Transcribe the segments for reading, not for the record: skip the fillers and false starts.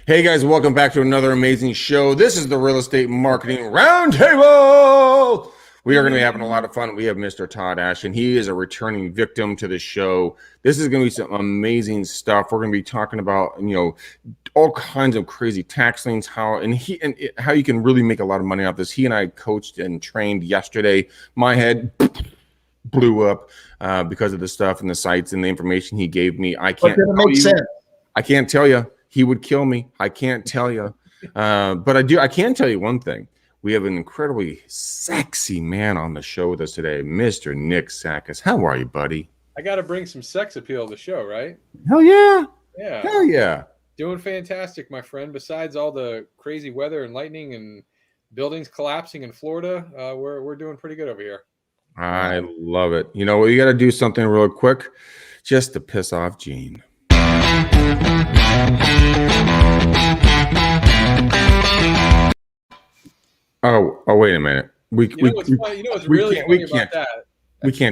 Hey guys, welcome back to another amazing show. This is the Real Estate Marketing Roundtable. We are going to be having a lot of fun. We have Mr. Todd Ashton. He is a returning victim to the show. This is going to be some amazing stuff. We're going to be talking about, all kinds of crazy tax liens, how you can really make a lot of money off this. He and I coached and trained yesterday. My head blew up because of the stuff and the sites and the information he gave me. I can't tell you. He would kill me. I can't tell you. But I can tell you one thing. We have an incredibly sexy man on the show with us today, Mr. Nick Sakis. How are you, buddy? I got to bring some sex appeal to the show, right? Hell yeah. Yeah. Hell yeah. Doing fantastic, my friend. Besides all the crazy weather and lightning and buildings collapsing in Florida, we're doing pretty good over here. I love it. You know, we got to do something real quick just to piss off Gene. Oh, wait a minute. We can't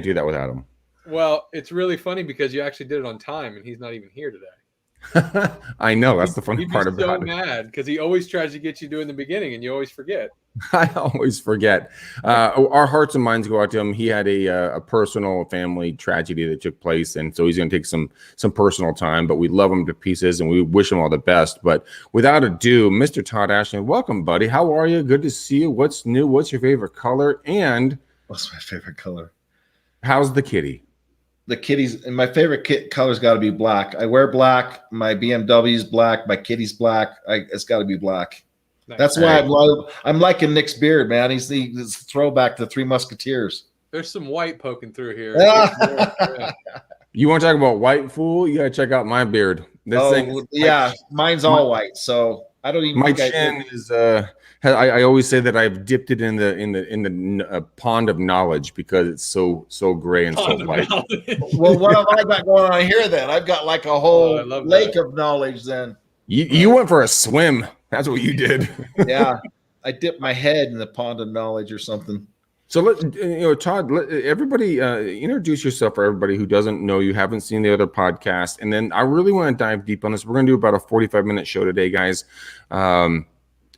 do that without him. Well, it's really funny because you actually did it on time and he's not even here today. I know. That's the funny part about it. He's so mad because he always tries to get you to in the beginning and you always forget. I always forget. Our hearts and minds go out to him. He had a personal family tragedy that took place, and so he's going to take some personal time. But we love him to pieces, and we wish him all the best. But without ado, Mr. Todd Ashton, welcome, buddy. How are you? Good to see you. What's new? What's your favorite color? And what's my favorite color? How's the kitty? The kitty's and my favorite color's got to be black. I wear black. My BMW's black. My kitty's black. It's got to be black. That's why I'm liking Nick's beard, man. He's a throwback to Three Musketeers. There's some white poking through here. You want to talk about white, fool? You got to check out my beard. Mine's all white, so I don't even. My chin is. I always say that I've dipped it in the pond of knowledge because it's so gray and so white. Well, what have I got going on here then? I've got like a whole lake of knowledge. Then you went for a swim. That's what you did. Yeah, I dipped my head in the pond of knowledge or something. So Todd, everybody introduce yourself for everybody who doesn't know you, haven't seen the other podcast, and then I really want to dive deep on this. We're going to do about a 45-minute show today, guys. And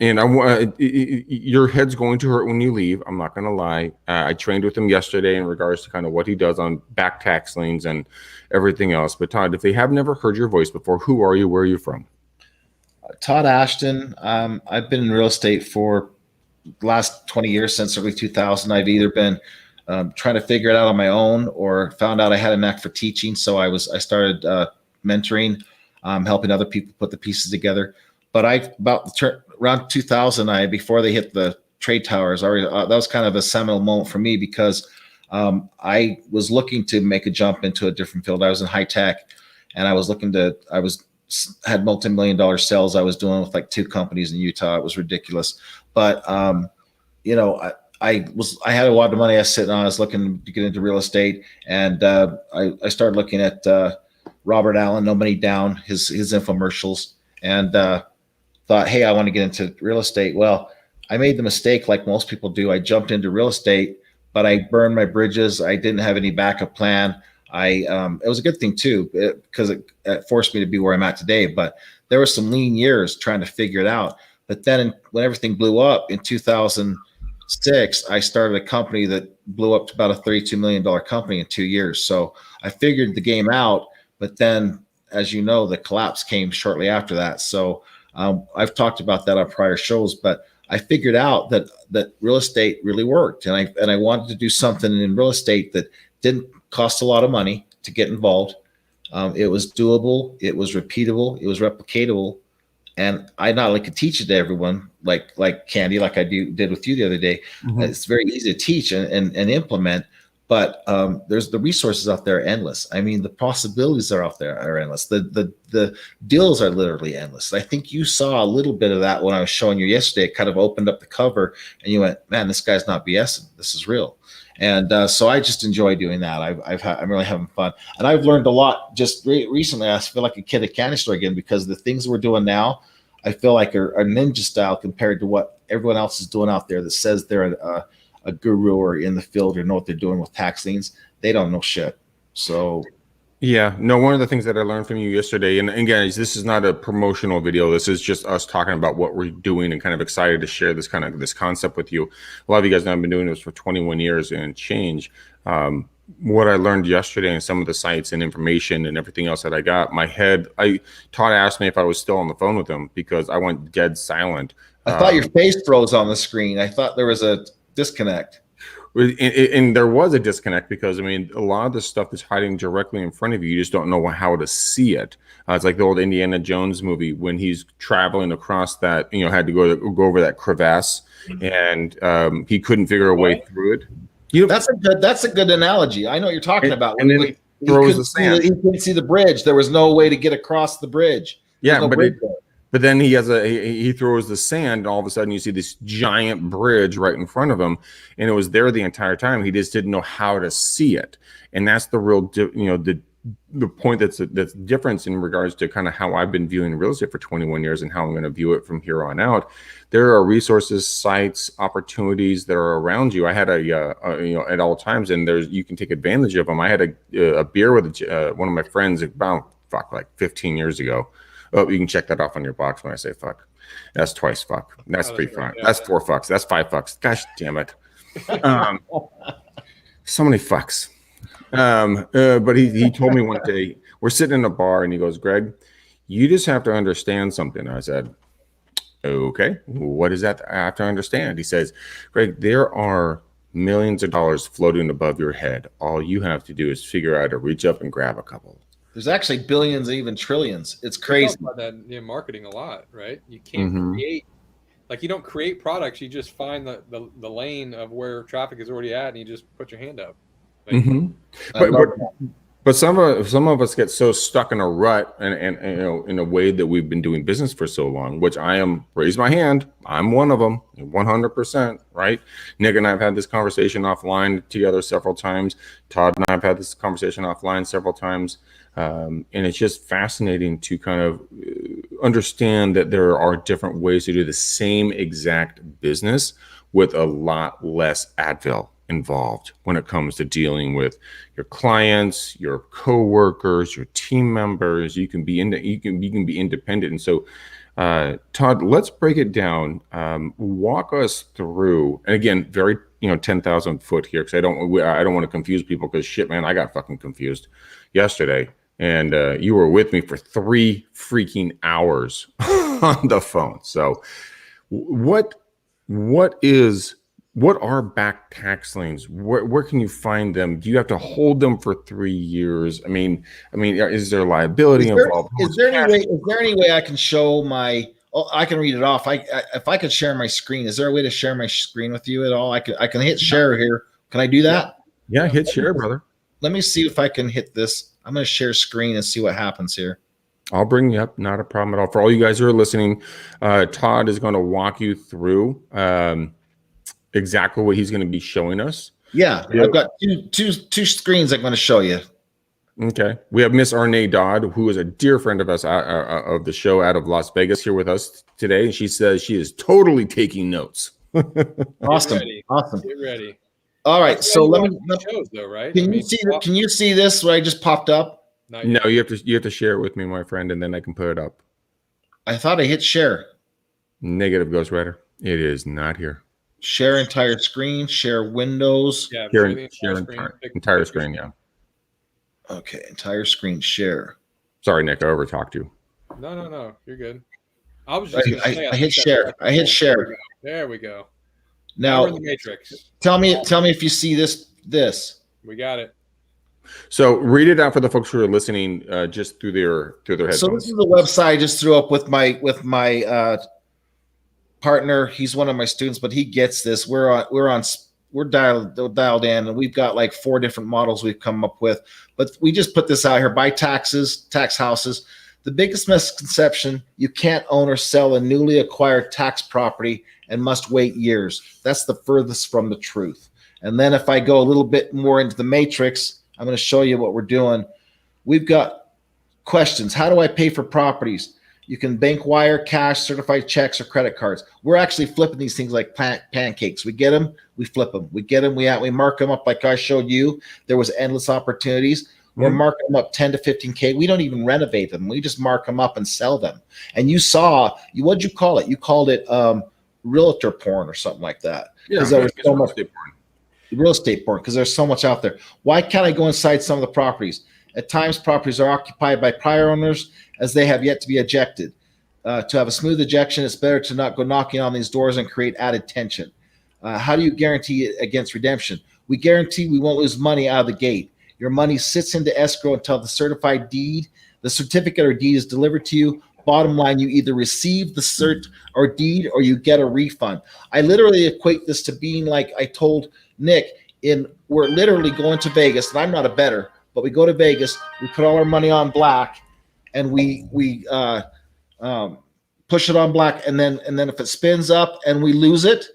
I want your head's going to hurt when you leave. I'm not going to lie. I trained with him yesterday in regards to kind of what he does on back tax liens and everything else. But Todd, if they have never heard your voice before, who are you? Where are you from? Todd Ashton. I've been in real estate for the last 20 years, since early 2000. I've either been trying to figure it out on my own or found out I had a knack for teaching. So I started mentoring, helping other people put the pieces together. But around 2000, before they hit the trade towers, that was kind of a seminal moment for me because I was looking to make a jump into a different field. I was in high tech, and I had multi-million-dollar sales I was doing with like 2 companies in Utah. It was ridiculous. But, I had a lot of money I was sitting on. I was looking to get into real estate. And I started looking at Robert Allen, No Money Down, his infomercials, and thought, hey, I want to get into real estate. Well, I made the mistake like most people do. I jumped into real estate, but I burned my bridges. I didn't have any backup plan. It was a good thing too, because it forced me to be where I'm at today. But there were some lean years trying to figure it out. But then when everything blew up in 2006, I started a company that blew up to about a $32 million company in 2 years. So I figured the game out. But then, as you know, the collapse came shortly after that. So I've talked about that on prior shows. But I figured out that real estate really worked, and I wanted to do something in real estate that didn't cost a lot of money to get involved. It was doable, it was repeatable, it was replicatable, and I not only could teach it to everyone like candy, like I did with you the other day. Mm-hmm. It's very easy to teach and implement, but there's the resources out there are endless. I mean, the possibilities are out there are endless. The deals are literally endless. I think you saw a little bit of that when I was showing you yesterday. It kind of opened up the cover, and you went, "Man, this guy's not BSing. This is real." And so I just enjoy doing that. I'm really having fun, and I've learned a lot just recently. I feel like a kid at a candy store again, because the things we're doing now, I feel like are ninja style compared to what everyone else is doing out there that says they're a guru or in the field or know what they're doing with tax liens. They don't know shit. So Yeah, no, one of the things that I learned from you yesterday, and guys, this is not a promotional video. This is just us talking about what we're doing and kind of excited to share this concept with you. A lot of you guys know I've been doing this for 21 years and change. What I learned yesterday and some of the sites and information and everything else that I got, Todd asked me if I was still on the phone with him because I went dead silent. I thought your face froze on the screen. I thought there was a disconnect. And there was a disconnect because, I mean, a lot of the stuff is hiding directly in front of you. You just don't know how to see it. It's like the old Indiana Jones movie when he's traveling across that, had to go over that crevasse, and he couldn't figure a way through it. That's a good analogy. I know what you're talking about. And then he throws the sand. He couldn't see the bridge. There was no way to get across the bridge. Yeah, but then he throws the sand, and all of a sudden you see this giant bridge right in front of him, and it was there the entire time. He just didn't know how to see it, and that's the real, the point that's difference in regards to kind of how I've been viewing real estate for 21 years and how I'm going to view it from here on out. There are resources, sites, opportunities that are around you. I had at all times, and you can take advantage of them. I had a beer with one of my friends about like 15 years ago. Oh, you can check that off on your box when I say fuck. That's twice fuck. That's 3 fucks. That's 4 fucks. That's 5 fucks. Gosh damn it. So many fucks. But he told me one day, we're sitting in a bar and he goes, Greg, you just have to understand something. I said, okay, what is that I have to understand? He says, Greg, there are millions of dollars floating above your head. All you have to do is figure out how to reach up and grab a couple. There's actually billions and even trillions. It's crazy. About that in marketing a lot, right? You can't create, like you don't create products. You just find the lane of where traffic is already at, and you just put your hand up. Like, But some of us get so stuck in a rut and in a way that we've been doing business for so long, which raise my hand. I'm one of them, 100%, right? Nick and I have had this conversation offline together several times. Todd and I have had this conversation offline several times. And it's just fascinating to kind of understand that there are different ways to do the same exact business with a lot less Advil involved when it comes to dealing with your clients, your co-workers, your team members. You can be independent. And so, Todd, let's break it down. Walk us through, and again, very 10,000 foot here, because I don't want to confuse people, because shit, man, I got fucking confused yesterday, and you were with me for 3 freaking hours on the phone. So, what are back tax liens? Where can you find them? Do you have to hold them for 3 years? I mean, is there liability involved? Is there any way I can show my? Oh, I can read it off. If I could share my screen, is there a way to share my screen with you at all? I can hit share here. Can I do that? Yeah, hit share, brother. Let me see if I can hit this. I'm going to share screen and see what happens here. I'll bring you up. Not a problem at all. For all you guys who are listening, Todd is going to walk you through exactly what he's going to be showing us. Yeah, I've got two screens I'm going to show you. Okay. We have Miss Arne Dodd, who is a dear friend of us of the show out of Las Vegas, here with us today. And she says she is totally taking notes. Awesome. Get ready. All right. So let me shows though, right? Can you see this where I just popped up? No, you have to share it with me, my friend, and then I can put it up. I thought I hit share. Negative, Ghost Rider. It is not here. Share entire screen, share windows. Yeah, share entire screen, yeah. Okay, entire screen share. Sorry, Nick, I overtalked you. No, you're good. I was just I hit share. I hit share. There we go. Now we're in the matrix. Tell me if you see this. We got it. So read it out for the folks who are listening, just through their headphones. So this is the website I just threw up with my partner. He's one of my students, but he gets this. We're dialed in, and we've got like 4 different models we've come up with. But we just put this out here: buy tax houses. The biggest misconception: you can't own or sell a newly acquired tax property and must wait years. That's the furthest from the truth. And then if I go a little bit more into the matrix, I'm going to show you what we're doing. We've got questions. How do I pay for properties? You can bank wire, cash, certified checks, or credit cards. We're actually flipping these things like pancakes. We get them, we flip them. We get them, we mark them up like I showed you. There was endless opportunities. We're marking them up 10 to 15K. We don't even renovate them. We just mark them up and sell them. And you saw, what'd you call it? You called it realtor porn or something like that. Yeah, there was so much real estate porn because there's so much out there. Why can't I go inside some of the properties? At times, properties are occupied by prior owners as they have yet to be ejected. To have a smooth ejection, it's better to not go knocking on these doors and create added tension. How do you guarantee against redemption? We guarantee we won't lose money out of the gate. Your money sits into escrow until the certificate or deed is delivered to you. Bottom line, you either receive the cert or deed or you get a refund. I literally equate this to being like I told Nick, we're literally going to Vegas, and I'm not a bettor, but we go to Vegas, we put all our money on black, and we push it on black, and then if it spins up and we lose it,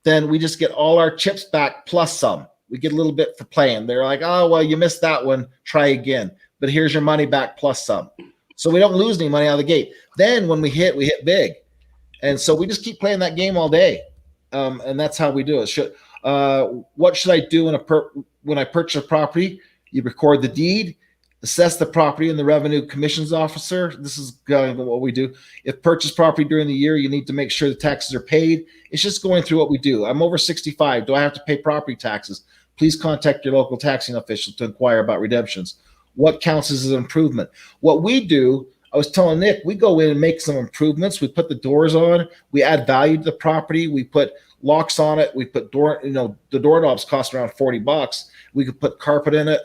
then we just get all our chips back plus some. We get a little bit for playing. They're like, oh, well, you missed that one. Try again. But here's your money back plus some. So we don't lose any money out of the gate. Then when we hit big. And so we just keep playing that game all day. And that's how we do it. What should I do when I purchase a property? You record the deed, assess the property, and the revenue commissions officer. This is what we do. If purchased property during the year, you need to make sure the taxes are paid. It's just going through what we do. I'm over 65. Do I have to pay property taxes? Please contact your local taxing official to inquire about redemptions. What counts as an improvement? What we do, I was telling Nick, we go in and make some improvements. We put the doors on. We add value to the property. We put locks on it. We put the doorknobs cost around $40. We could put carpet in it.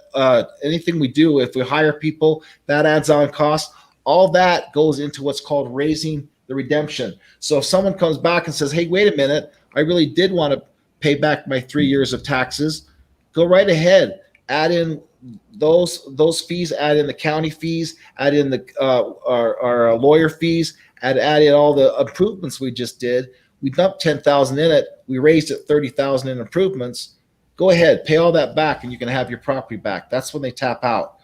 Anything we do, if we hire people, that adds on cost. All that goes into what's called raising the redemption. So if someone comes back and says, hey, wait a minute, I really did want to pay back my 3 years of taxes, go right ahead. Add in those fees, add in the county fees, add in our lawyer fees, add in all the improvements we just did. We dumped $10,000 in it. We raised it $30,000 in improvements. Go ahead, pay all that back, and you can have your property back. That's when they tap out.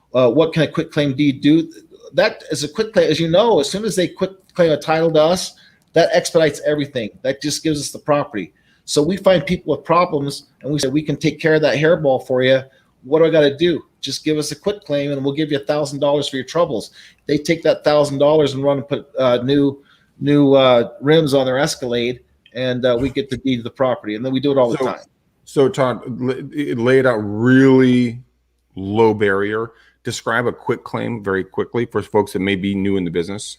What can a quit claim deed do? That is a quit claim. As you know, as soon as they quit claim a title to us, that expedites everything. That just gives us the property. So we find people with problems, and we say, we can take care of that hairball for you. What do I got to do? Just give us a quit claim, and we'll give you $1,000 for your troubles. They take that $1,000 and run and put new rims on their Escalade, and we get the deed of the property, and then we do it all the time. So Todd, lay it out really low barrier. Describe a quit claim very quickly for folks that may be new in the business.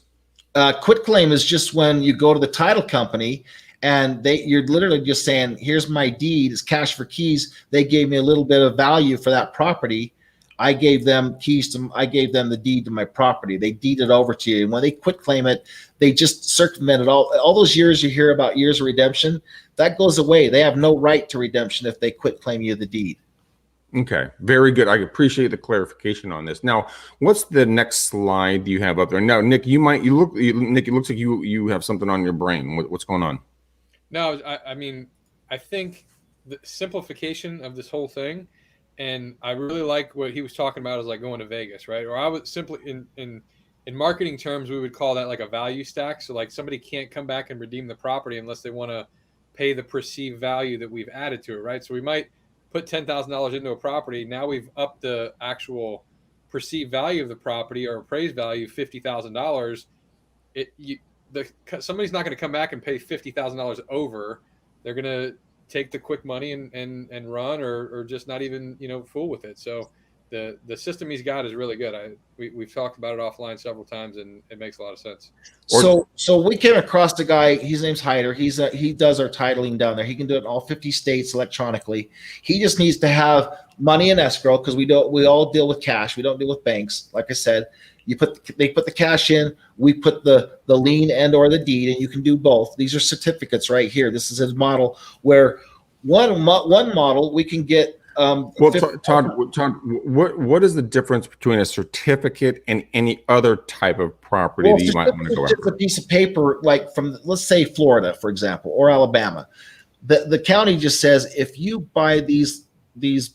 Quit claim is just when you go to the title company and you're literally just saying, here's my deed, it's cash for keys. They gave me a little bit of value for that property. I gave them the deed to my property. They deeded over to you. And when they quit claim it, they just circumvented all those years you hear about years of redemption. That goes away. They have no right to redemption if they quit claim you the deed. Okay, very good. I appreciate the clarification on this. Now, what's the next slide you have up there? Now, Nick, Nick, it looks like you have something on your brain. What's going on? No, I mean, I think the simplification of this whole thing, and I really like what he was talking about is like going to Vegas, right? Or I would simply in marketing terms, we would call that like a value stack. So like somebody can't come back and redeem the property unless they want to pay the perceived value that we've added to it, right? So we might put $10,000 into a property. Now we've upped the actual perceived value of the property or appraised value $50,000. Somebody's not going to come back and pay $50,000 over. They're going to take the quick money and run or just not even fool with it. So the system he's got is really good. We've talked about it offline several times, and it makes a lot of sense. So we came across the guy. His name's Hyder. He does our titling down there. He can do it in all 50 states electronically. He just needs to have money in escrow because we all deal with cash. We don't deal with banks. Like I said, they put the cash in. We put the lien and or the deed, and you can do both. These are certificates right here. This is his model where one model we can get. Well, Todd, what is the difference between a certificate and any other type of property that you might want to go after? Just a piece of paper, like from, let's say, Florida, for example, or Alabama. The county just says, if you buy these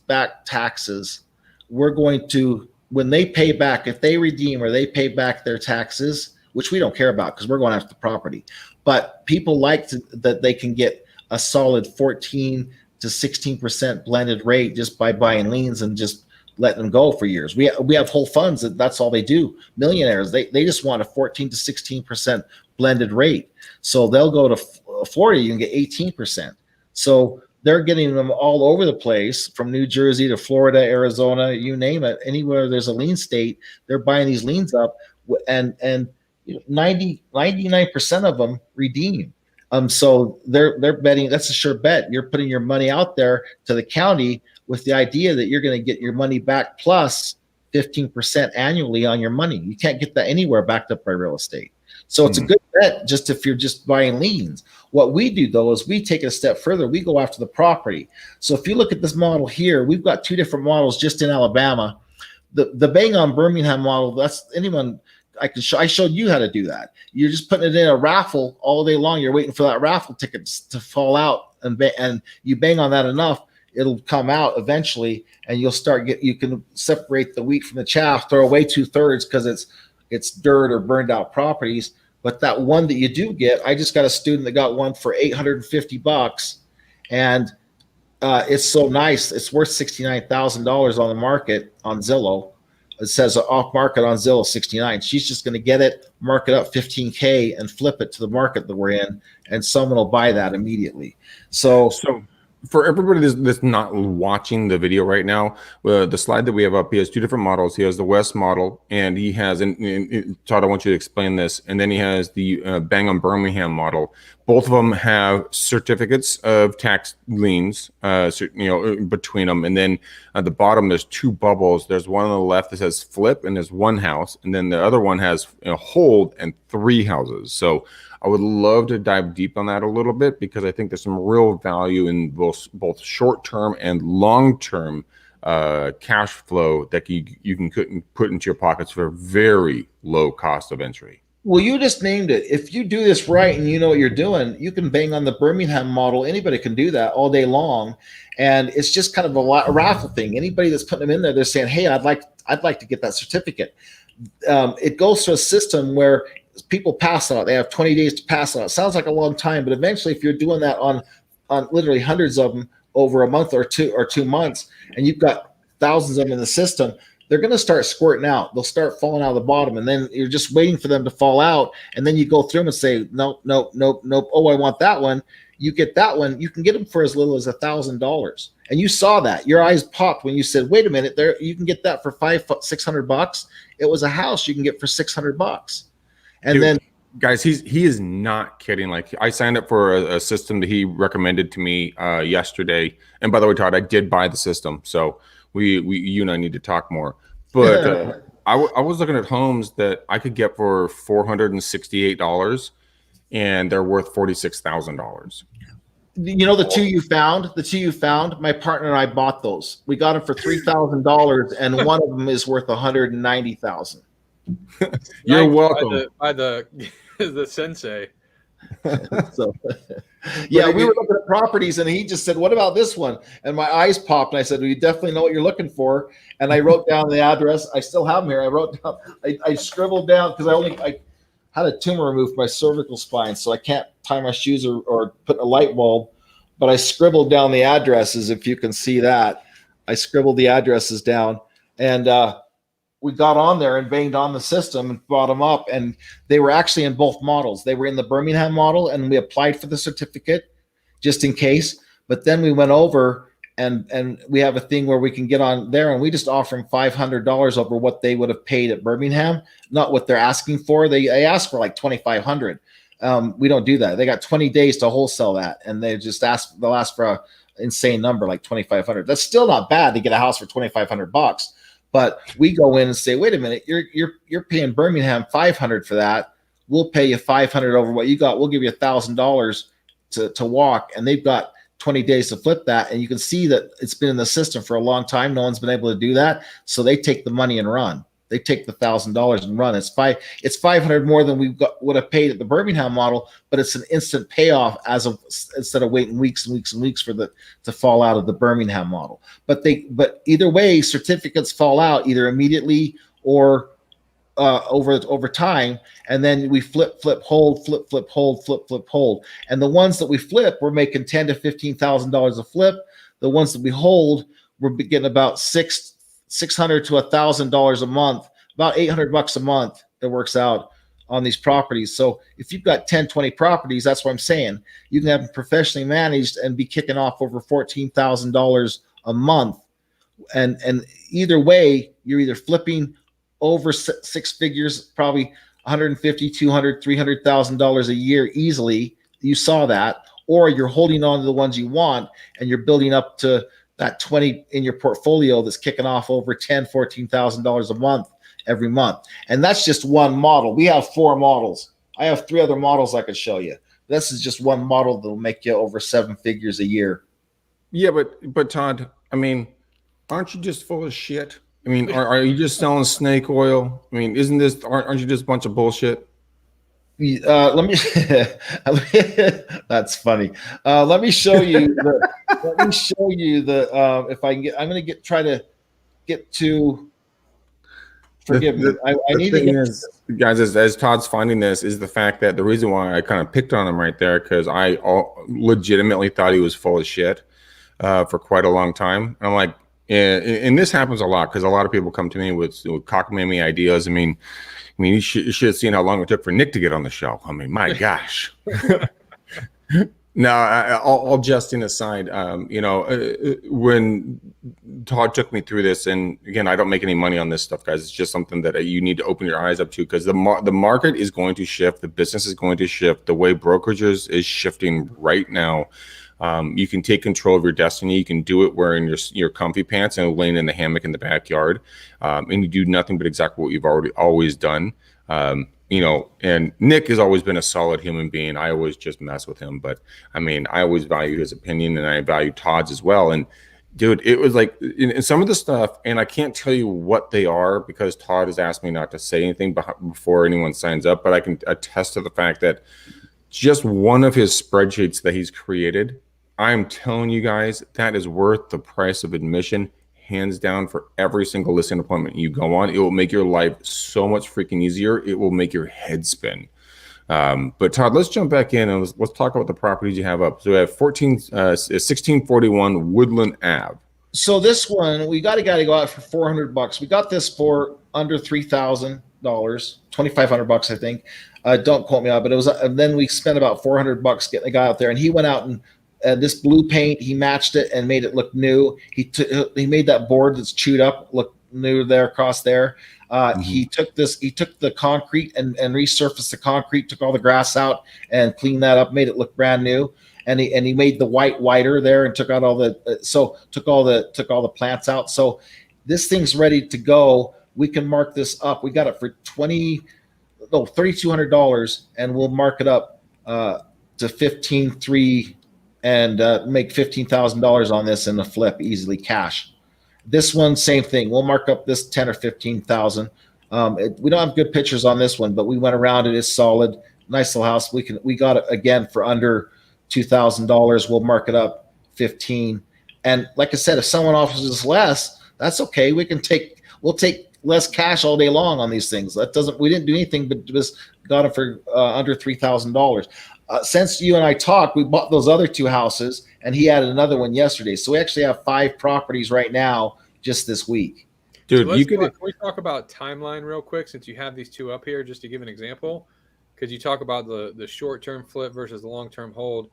back taxes, we're going to, when they pay back, if they redeem or they pay back their taxes, which we don't care about because we're going after the property, but people like that they can get a solid 14 to 16% blended rate just by buying liens and just letting them go for years. We have whole funds that's all they do. Millionaires, they just want a 14 to 16% blended rate. So they'll go to Florida, you can get 18%. So they're getting them all over the place, from New Jersey to Florida, Arizona, you name it. Anywhere there's a lien state, they're buying these liens up, and 99% of them redeem. So they're betting. That's a sure bet. You're putting your money out there to the county with the idea that you're going to get your money back plus 15% annually on your money. You can't get that anywhere backed up by real estate. So it's a good bet just if you're just buying liens. What we do, though, is we take it a step further. We go after the property. So if you look at this model here, we've got two different models just in Alabama. The Bang on Birmingham model, that's anyone I can show. I showed you how to do that. You're just putting it in a raffle all day long. You're waiting for that raffle ticket to fall out, and you bang on that enough, it'll come out eventually, and you'll start you can separate the wheat from the chaff, throw away 2/3 because it's dirt or burned out properties. But that one that you do get, I just got a student that got one for $850, and it's so nice. It's worth $69,000 on the market on Zillow. It says off market on Zillow 69. She's just going to get it, mark it up 15K, and flip it to the market that we're in, and someone will buy that immediately. So for everybody that's not watching the video right now, the slide that we have up, he has two different models. He has the West model, and he has, and Todd, I want you to explain this, and then he has the Bang on Birmingham model. Both of them have certificates of tax liens, between them. And then at the bottom, there's two bubbles. There's one on the left that says flip, and there's one house, and then the other one has hold and 3 houses. So I would love to dive deep on that a little bit, because I think there's some real value in both short-term and long-term cash flow that you can put into your pockets for a very low cost of entry. Well, you just named it. If you do this right and you know what you're doing, you can bang on the Birmingham model. Anybody can do that all day long, and it's just kind of a raffle thing. Anybody that's putting them in there, they're saying, "Hey, I'd like to get that certificate." It goes through a system where people pass it out. They have 20 days to pass it out. It sounds like a long time, but eventually, if you're doing that on literally hundreds of them over a month or 2 months, and you've got thousands of them in the system, they're going to start squirting out. They'll start falling out of the bottom, and then you're just waiting for them to fall out. And then you go through them and say, nope. Oh, I want that one. You get that one. You can get them for as little as $1,000. And you saw that. Your eyes popped when you said, wait a minute, there, you can get that for $600. It was a house you can get for $600. And dude, then guys, he is not kidding. Like, I signed up for a system that he recommended to me yesterday. And by the way, Todd, I did buy the system. So you and I need to talk more. But I was looking at homes that I could get for $468, and they're worth $46,000. You know, the two you found, my partner and I bought those. We got them for $3,000, and one of them is worth $190,000. You're welcome. By the sensei. So, yeah, we were looking at properties, and he just said, "What about this one?" And my eyes popped, and I said, "We definitely know what you're looking for." And I wrote down the address. I still have them here. I wrote down. I scribbled down because I had a tumor removed from my cervical spine, so I can't tie my shoes or put a light bulb. But I scribbled down the addresses. If you can see that, I scribbled the addresses down, and we got on there and banged on the system and brought them up, and they were actually in both models. They were in the Birmingham model, and we applied for the certificate just in case. But then we went over, and we have a thing where we can get on there, and we just offer them $500 over what they would have paid at Birmingham, not what they're asking for. They ask for like $2,500. We don't do that. They got 20 days to wholesale that, and they'll ask for an insane number like $2,500. That's still not bad to get a house for $2,500. But we go in and say, wait a minute, you're paying Birmingham $500 for that. We'll pay you $500 over what you got. We'll give you $1,000 to walk, and they've got 20 days to flip that. And you can see that it's been in the system for a long time. No one's been able to do that, so they take the money and run. They take the $1,000 and run. It's $500 more than we would have paid at the Birmingham model, but it's an instant payoff instead of waiting weeks and weeks and weeks for to fall out of the Birmingham model. But either way, certificates fall out either immediately or over time, and then we flip, hold, flip, hold. And the ones that we flip, we're making $10,000 to $15,000 a flip. The ones that we hold, we're getting about $600 to $1,000 a month, about $800 a month. It works out on these properties. So if you've got 10, 20 properties, that's what I'm saying. You can have them professionally managed and be kicking off over $14,000 a month. And either way, you're either flipping over six figures, probably $150,000, $200,000, $300,000 a year easily. You saw that, or you're holding on to the ones you want and you're building up to that 20 in your portfolio that's kicking off over $10,000, $14,000 a month every month. And that's just one model. We have 4 models. I have 3 other models I could show you. This is just one model that will make you over 7 figures a year. Yeah, but Todd, I mean, aren't you just full of shit? I mean, are you just selling snake oil? I mean, aren't you just a bunch of bullshit? Let me that's funny. Let me show you if I can get, I'm going to try to get to, forgive me. I need to get, guys, as Todd's finding this, is the fact that the reason why I kind of picked on him right there, because I legitimately thought he was full of shit for quite a long time. And I'm like, and this happens a lot because a lot of people come to me with cockamamie ideas. I mean, you should have seen how long it took for Nick to get on the show. I mean, my gosh. Now, all jesting aside, when Todd took me through this, and again, I don't make any money on this stuff, guys. It's just something that you need to open your eyes up to, because the market is going to shift. The business is going to shift. The way brokerages is shifting right now. You can take control of your destiny. You can do it wearing your comfy pants and laying in the hammock in the backyard, and you do nothing but exactly what you've always done. And Nick has always been a solid human being. I always just mess with him, but I mean, I always value his opinion, and I value Todd's as well. And dude, it was like in some of the stuff, and I can't tell you what they are because Todd has asked me not to say anything before anyone signs up, but I can attest to the fact that just one of his spreadsheets that he's created, I'm telling you guys, that is worth the price of admission, hands down, for every single listing appointment you go on. It will make your life so much freaking easier. It will make your head spin. But Todd, let's jump back in and let's talk about the properties you have up. So we have 1641 Woodland Ave. So this one, we got a guy to go out for $400. We got this for under $3,000, $2,500, I think. Don't quote me on, but it was. And then we spent about $400 getting the guy out there, and he went out and this blue paint, he matched it and made it look new. He made that board that's chewed up look new there across there. He took the concrete and resurfaced the concrete, took all the grass out and cleaned that up, made it look brand new. And he made the white whiter there and took out all the took all the plants out. So this thing's ready to go. We can mark this up. We got it for $3,200, and we'll mark it up to $15,300 and make $15,000 on this in a flip easily cash. This one, same thing. We'll mark up this 10 or 15,000. We don't have good pictures on this one, but we went around it. It's solid, nice little house. We got it again for under $2,000. We'll mark it up 15. And like I said, if someone offers us less, that's okay. We'll take less cash all day long on these things. We didn't do anything but just got it for under $3,000. Since you and I talked, we bought those other 2 houses, and he added another one yesterday. So we actually have 5 properties right now just this week. Dude, so can we talk about timeline real quick, since you have these 2 up here, just to give an example? Because you talk about the short-term flip versus the long-term hold.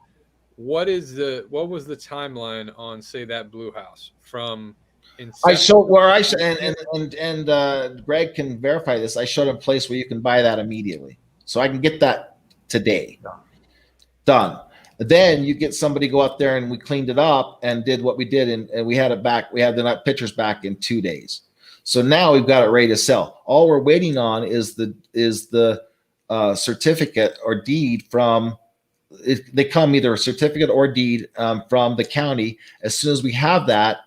What was the timeline on, say, that blue house from inception? I showed where and Greg can verify this. I showed a place where you can buy that immediately, so I can get that today. Done. Then you get somebody go out there, and we cleaned it up and did what we did, and we had it back. We had the pictures back in 2 days. So now we've got it ready to sell. All we're waiting on is the certificate or deed from. They come either a certificate or deed from the county. As soon as we have that,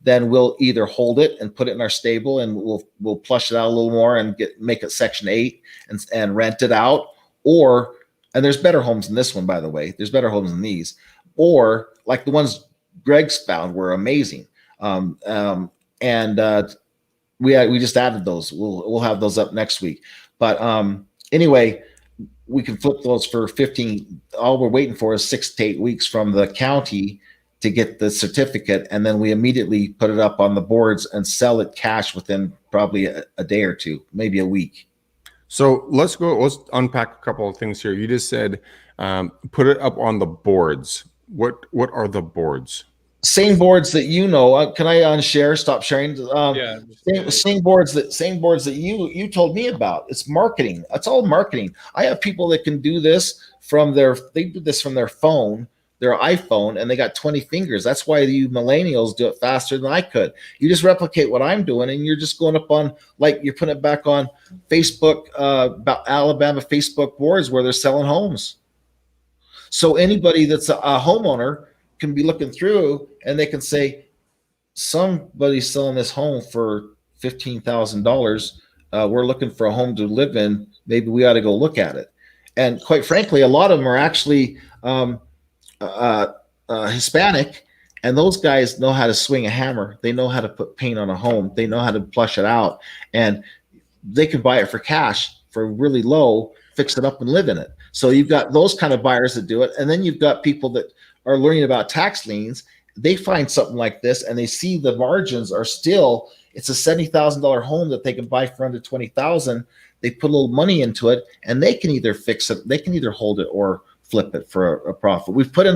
then we'll either hold it and put it in our stable, and we'll plush it out a little more and make it Section 8 and rent it out, or. And there's better homes than this one, by the way. There's better homes than these. Or like the ones Greg's found were amazing. We just added those. We'll have those up next week. But anyway, we can flip those for 15. All we're waiting for is 6 to 8 weeks from the county to get the certificate, and then we immediately put it up on the boards and sell it cash within probably a day or two, maybe a week. So let's unpack a couple of things here. You just said put it up on the boards. What are the boards? Same boards that you know. Can I unshare? Stop sharing. Same boards that you told me about. It's marketing. It's all marketing. I have people that can do this they do this from their phone, their iPhone, and they got 20 fingers. That's why you millennials do it faster than I could. You just replicate what I'm doing, and you're just going up on, like, you're putting it back on Facebook, about Alabama Facebook boards where they're selling homes. So anybody that's a homeowner can be looking through, and they can say, somebody's selling this home for $15,000. We're looking for a home to live in. Maybe we ought to go look at it. And quite frankly, a lot of them are actually Hispanic, and those guys know how to swing a hammer. They know how to put paint on a home. They know how to plush it out, and they can buy it for cash for really low, fix it up and live in it. So you've got those kind of buyers that do it. And then you've got people that are learning about tax liens. They find something like this and they see the margins are still, it's a $70,000 home that they can buy for under $20,000. They put a little money into it, and they can either fix it, they can either hold it or flip it for a profit. We've put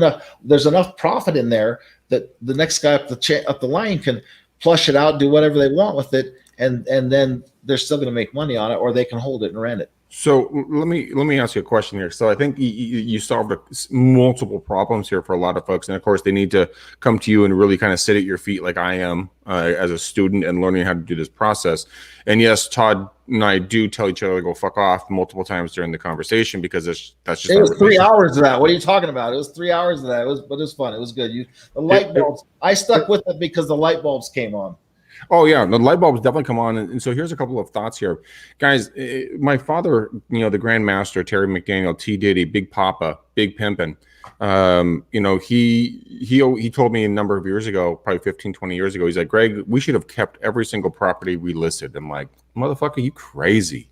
there's enough profit in there that the next guy up the line can plush it out, do whatever they want with it, and then they're still going to make money on it, or they can hold it and rent it. So let me ask you a question here. So I think you solved multiple problems here for a lot of folks, and of course they need to come to you and really kind of sit at your feet, like I am as a student and learning how to do this process. And yes, Todd and I do tell each other to go fuck off multiple times during the conversation, because that's just. It was 3 hours of that. What are you talking about? It was 3 hours of that. But it was fun. It was good. The light bulbs. I stuck with it because the light bulbs came on. Oh yeah, the light bulbs definitely come on, and so here's a couple of thoughts here, guys. My father, the Grand Master Terry McDaniel, T Diddy, Big Papa, Big Pimpin'. He told me a number of years ago, probably 15, 20 years ago. He's like, Greg, we should have kept every single property we listed. I'm like, motherfucker, you crazy?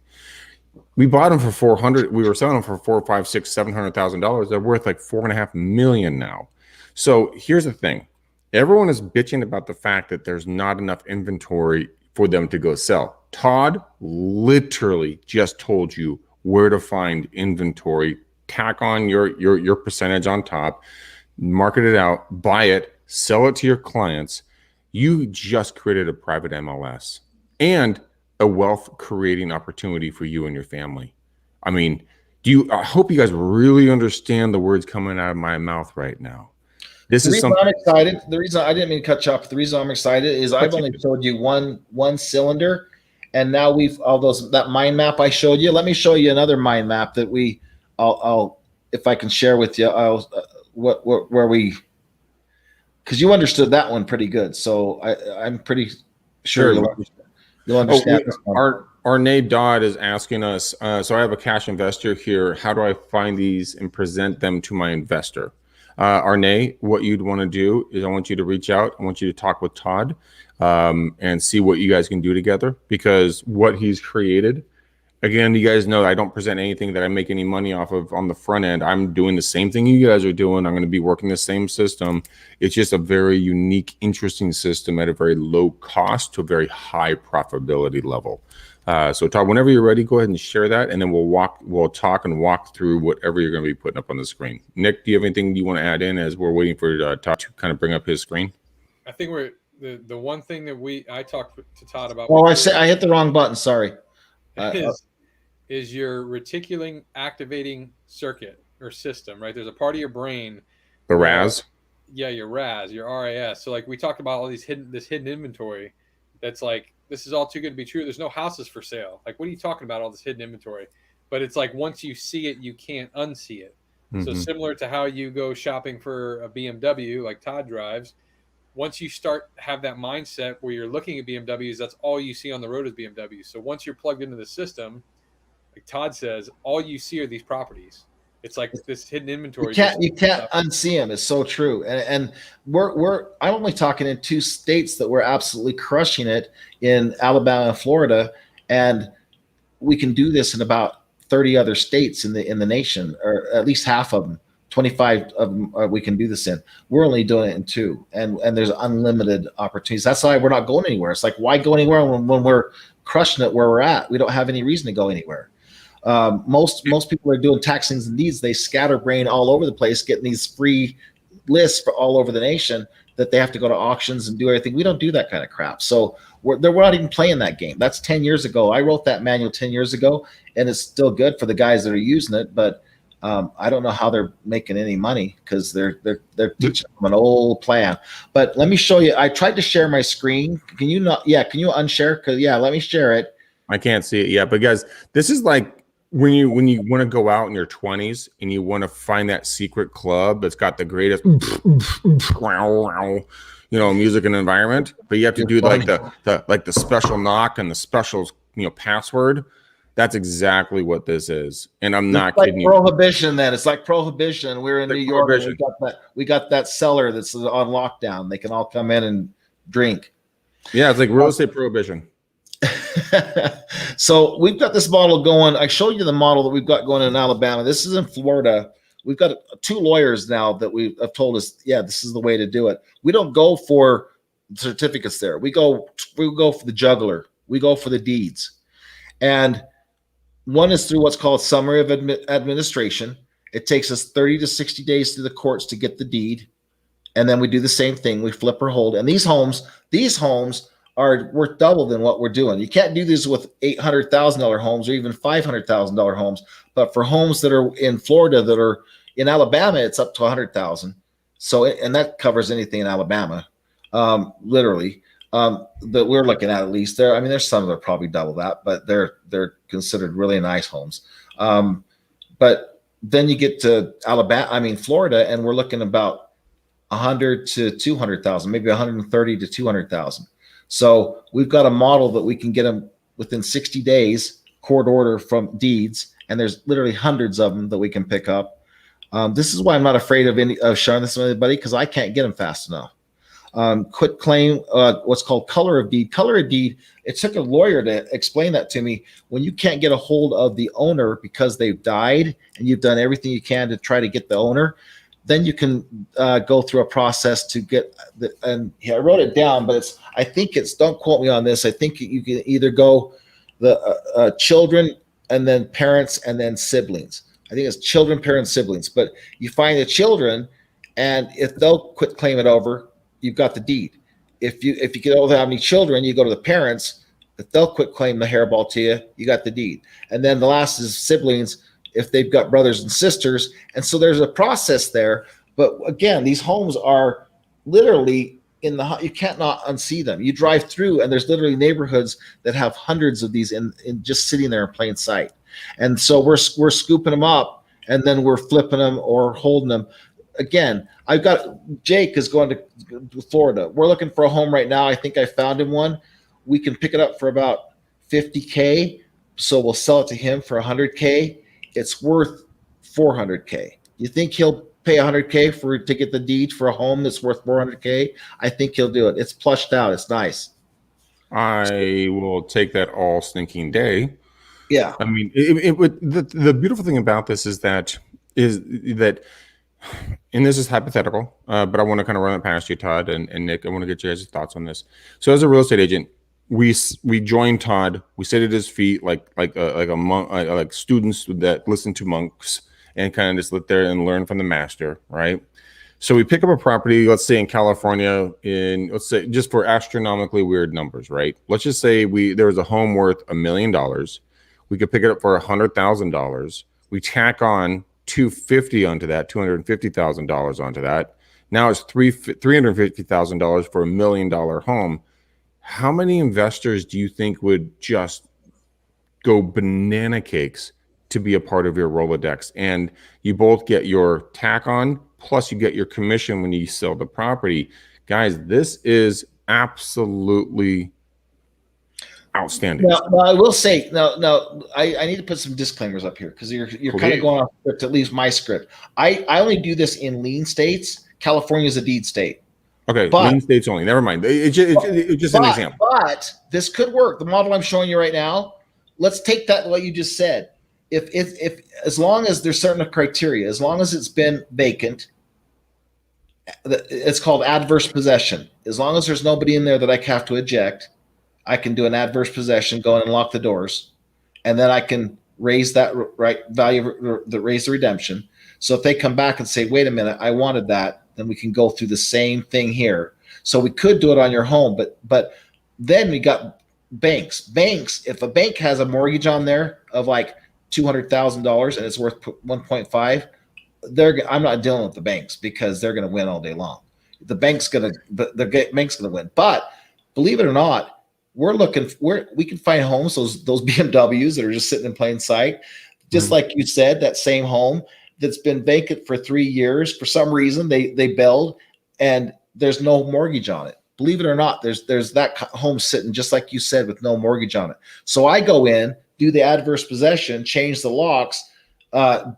We bought them for 400. We were selling them for $400,000, $500,000, $600,000, $700,000. They're worth like $4.5 million now. So here's the thing. Everyone is bitching about the fact that there's not enough inventory for them to go sell. Todd literally just told you where to find inventory. Tack on your percentage on top, market it out, buy it, sell it to your clients. You just created a private MLS and a wealth creating opportunity for you and your family. I mean, I hope you guys really understand the words coming out of my mouth right now. This is something I'm excited. The reason I didn't mean to cut you off. The reason I'm excited is I've only showed you one cylinder, and now that mind map I showed you. Let me show you another mind map that I'll if I can share with you. Because you understood that one pretty good, so I'm pretty sure you'll understand this one. Arne Dodd is asking us. So I have a cash investor here. How do I find these and present them to my investor? Arne, what you'd want to do is I want you to reach out. I want you to talk with Todd and see what you guys can do together, because what he's created, again, you guys know I don't present anything that I make any money off of on the front end. I'm doing the same thing you guys are doing. I'm going to be working the same system. It's just a very unique, interesting system at a very low cost to a very high profitability level. So Todd, whenever you're ready, go ahead and share that, and then we'll talk and walk through whatever you're going to be putting up on the screen. Nick, do you have anything you want to add in as we're waiting for Todd to kind of bring up his screen? I think the one thing that I talked to Todd about. Oh, I hit the wrong button. Sorry. Is your reticular activating circuit or system, right? There's a part of your brain. The RAS. Yeah, your RAS, your RAS. So like we talked about all this hidden inventory. That's like, this is all too good to be true. There's no houses for sale. Like, what are you talking about, all this hidden inventory? But it's like, once you see it, you can't unsee it. Mm-hmm. So similar to how you go shopping for a BMW, like Todd drives, once you have that mindset where you're looking at BMWs, that's all you see on the road is BMWs. So once you're plugged into the system, like Todd says, all you see are these properties. It's like this hidden inventory. You can't unsee them. It's so true. And I'm only talking in 2 states that we're absolutely crushing it, in Alabama and Florida, and we can do this in about 30 other states in the nation, or at least half of them. 25 of them we can do this in. We're only doing it in 2, and there's unlimited opportunities. That's why we're not going anywhere. It's like, why go anywhere when we're crushing it where we're at? We don't have any reason to go anywhere. Most people are doing tax liens and deeds. They scatterbrain all over the place, getting these free lists for all over the nation that they have to go to auctions and do everything. We don't do that kind of crap. So we're not even playing that game. That's 10 years ago. I wrote that manual 10 years ago, and it's still good for the guys that are using it. But I don't know how they're making any money because they're teaching them an old plan. But let me show you. I tried to share my screen. Can you not? Yeah. Can you unshare? Because let me share it. I can't see it yet, but guys, this is like when you want to go out in your 20s and you want to find that secret club that's got the greatest music and environment, but you have to do like the special knock and the special password. That's exactly what this is, and I'm not kidding you. Prohibition. Then it's like Prohibition. We're in New York. We got that cellar that's on lockdown. They can all come in and drink. Yeah, it's like real estate prohibition. So we've got this model going. I showed you the model that we've got going in Alabama. This is in Florida. We've got 2 lawyers now that have told us, this is the way to do it. We don't go for certificates there. We go for the juggler. We go for the deeds. And one is through what's called summary of administration. It takes us 30 to 60 days to the courts to get the deed. And then we do the same thing. We flip or hold. And these homes are worth double than what we're doing. You can't do this with $800,000 homes or even $500,000 homes. But for homes that are in Florida that are in Alabama, it's up to $100,000. So, and that covers anything in Alabama, literally. That we're looking at least there. I mean, there's some that are probably double that, but they're considered really nice homes. But then you get to Florida, and we're looking about 100 to 200,000, maybe 130 to 200,000. So we've got a model that we can get them within 60 days, court order from deeds, and there's literally hundreds of them that we can pick up. This is why I'm not afraid of showing this to anybody, because I can't get them fast enough. Quit claim, what's called color of deed. Color of deed, it took a lawyer to explain that to me. When you can't get a hold of the owner because they've died and you've done everything you can to try to get the owner, then you can go through a process to get I wrote it down, but don't quote me on this. I think you can either go the children and then parents and then siblings. I think it's children, parents, siblings, but you find the children, and if they'll quit claim it over, you've got the deed. If you don't have any children, you go to the parents. If they'll quit claim the hairball to you, you got the deed. And then the last is siblings, if they've got brothers and sisters. And so there's a process there. But again, these homes are literally you can't not unsee them. You drive through, and there's literally neighborhoods that have hundreds of these in just sitting there in plain sight. And so we're scooping them up, and then we're flipping them or holding them. Again, I've got Jake is going to Florida. We're looking for a home right now. I think I found him one. We can pick it up for about $50K. So we'll sell it to him for $100K. It's worth $400K. You think he'll pay $100K to get the deed for a home that's worth $400K? I think he'll do it. It's plushed out. It's nice. I will take that all stinking day. Yeah. I mean, the beautiful thing about this is that, and this is hypothetical, but I want to kind of run it past you, Todd and Nick. I want to get you guys' thoughts on this. So as a real estate agent, we joined Todd. We sit at his feet like a monk, like students that listen to monks and kind of just sit there and learn from the master, right? So we pick up a property, let's say in California, let's say just for astronomically weird numbers, right? Let's just say there was a home worth $1 million. We could pick it up for $100,000. We tack on $250,000 onto that, $250,000 onto that. Now it's $350,000 for $1 million home. How many investors do you think would just go banana cakes to be a part of your Rolodex? And you both get your tack on, plus you get your commission when you sell the property. Guys, this is absolutely outstanding. Now, I will say, I need to put some disclaimers up here because you're kind of going off script, at least my script. I only do this in lien states. California is a deed state. Okay, lien states only. Never mind. It's just an example. But this could work. The model I'm showing you right now, let's take that what you just said. if as long as there's certain criteria, as long as it's been vacant, it's called adverse possession. As long as there's nobody in there that I have to eject, I can do an adverse possession, go in and lock the doors, and then I can raise that right value, raise the redemption. So if they come back and say, wait a minute, I wanted that, then we can go through the same thing here. So we could do it on your home, but then we got banks. If a bank has a mortgage on there of like $200,000 and it's worth 1.5, I'm not dealing with the banks because they're going to win all day long. The bank's going to win. But believe it or not, we can find homes, those BMWs that are just sitting in plain sight. Just like you said, that same home that's been vacant for 3 years. For some reason, they build and there's no mortgage on it. Believe it or not, there's that home sitting just like you said with no mortgage on it. So I go in, do the adverse possession, change the locks,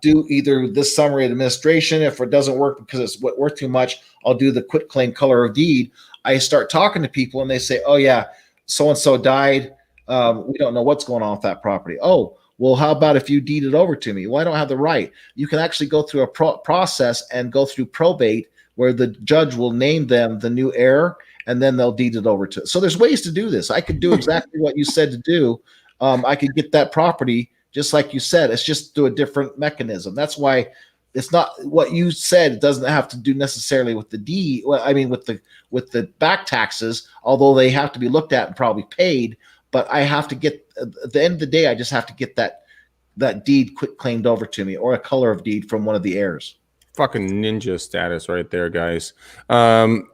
do either this summary administration. If it doesn't work because it's worth too much, I'll do the quit claim color of deed. I start talking to people and they say, oh yeah, so-and-so died. We don't know what's going on with that property. Oh, well, how about if you deed it over to me? Well, I don't have the right. You can actually go through a process and go through probate where the judge will name them the new heir and then they'll deed it over to it. So there's ways to do this. I could do exactly what you said to do. I could get that property just like you said. It's just through a different mechanism. That's why it's not what you said. It doesn't have to do necessarily with the deed. Well, I mean, with the back taxes, although they have to be looked at and probably paid. But I have to get at the end of the day, I just have to get that deed quit claimed over to me or a color of deed from one of the heirs. Fucking ninja status right there, guys.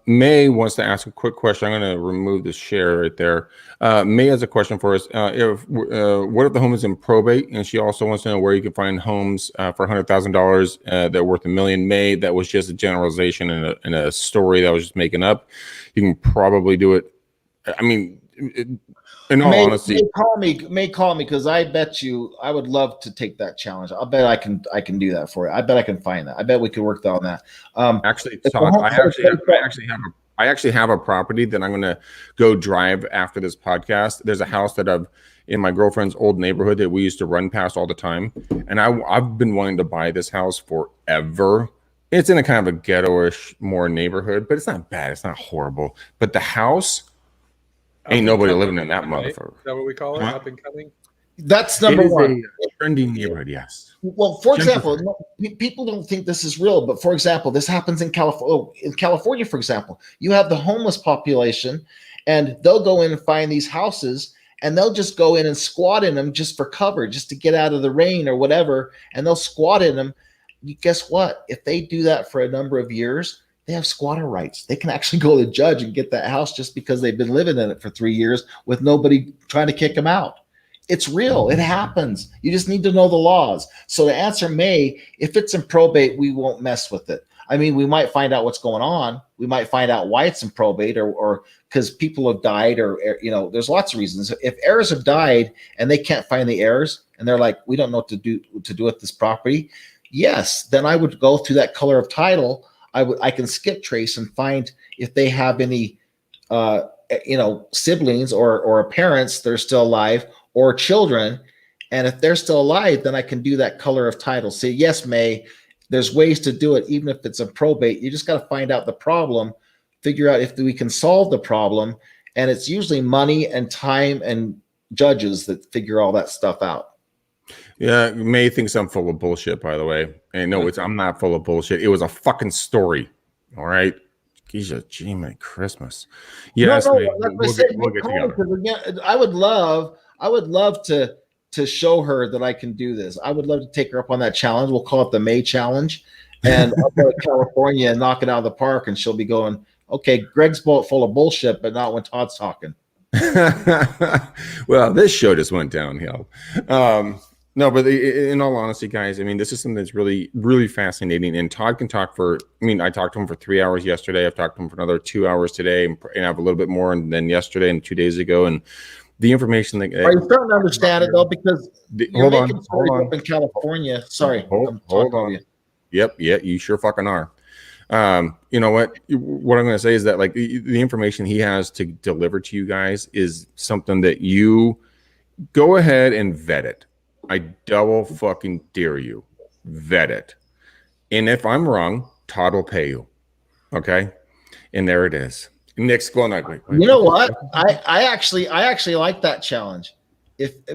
May wants to ask a quick question. I'm going to remove the share right there. May has a question for us. What if the home is in probate? And she also wants to know where you can find homes for $100,000 that are worth $1 million. May, that was just a generalization and a story that I was just making up. You can probably do it. I mean, in all honesty, May call me because I bet you I would love to take that challenge. I'll bet I can do that for you. I bet I can find that. I bet we could work on that. Actually, Todd, I actually have a property that I'm going to go drive after this podcast. There's a house that I've in my girlfriend's old neighborhood that we used to run past all the time, and I've been wanting to buy this house forever. It's in a kind of a ghetto-ish more neighborhood, but it's not bad. It's not horrible. But the house. Ain't nobody living in that motherfucker. Is that what we call it? Up and coming? That's number one. A trendy neighborhood, yes. Well, for example, people don't think this is real, but for example, this happens in California. In California, for example, you have the homeless population, and they'll go in and find these houses, and they'll just go in and squat in them just for cover, just to get out of the rain or whatever, and they'll squat in them. Guess what? If they do that for a number of years, they have squatter rights. They can actually go to the judge and get that house just because they've been living in it for 3 years with nobody trying to kick them out. It's real. It happens. You just need to know the laws. So to answer May, if it's in probate, we won't mess with it. I mean, we might find out what's going on. We might find out why it's in probate or because people have died or, there's lots of reasons. If heirs have died and they can't find the heirs and they're like, we don't know what to do with this property. Yes, then I would go through that color of title. I can skip trace and find if they have any, siblings or parents that are still alive or children. And if they're still alive, then I can do that color of title. Say, yes, May, there's ways to do it. Even if it's a probate, you just got to find out the problem, figure out if we can solve the problem. And it's usually money and time and judges that figure all that stuff out. Yeah, May thinks I'm full of bullshit, by the way. And no, I'm not full of bullshit. It was a fucking story. All right. Geez, gee, man, Christmas. Yes, no, May, we'll get together. Again, I would love to show her that I can do this. I would love to take her up on that challenge. We'll call it the May challenge. And I'll go to California and knock it out of the park, and she'll be going, okay, Greg's full of bullshit, but not when Todd's talking. Well, this show just went downhill. No, but in all honesty, guys, I mean, this is something that's really, really fascinating. And Todd can talk I talked to him for 3 hours yesterday. I've talked to him for another 2 hours today, and I have a little bit more than yesterday and 2 days ago. And the information that are you starting to understand it though? Because hold on. Up in California. Sorry, hold on. Yep, yeah, you sure fucking are. You know what? What I'm going to say is that like the information he has to deliver to you guys is something that you go ahead and vet it. I double fucking dare you. Vet it. And if I'm wrong, Todd will pay you. Okay? And there it is. Nick's going like, wait. You know what? I actually like that challenge.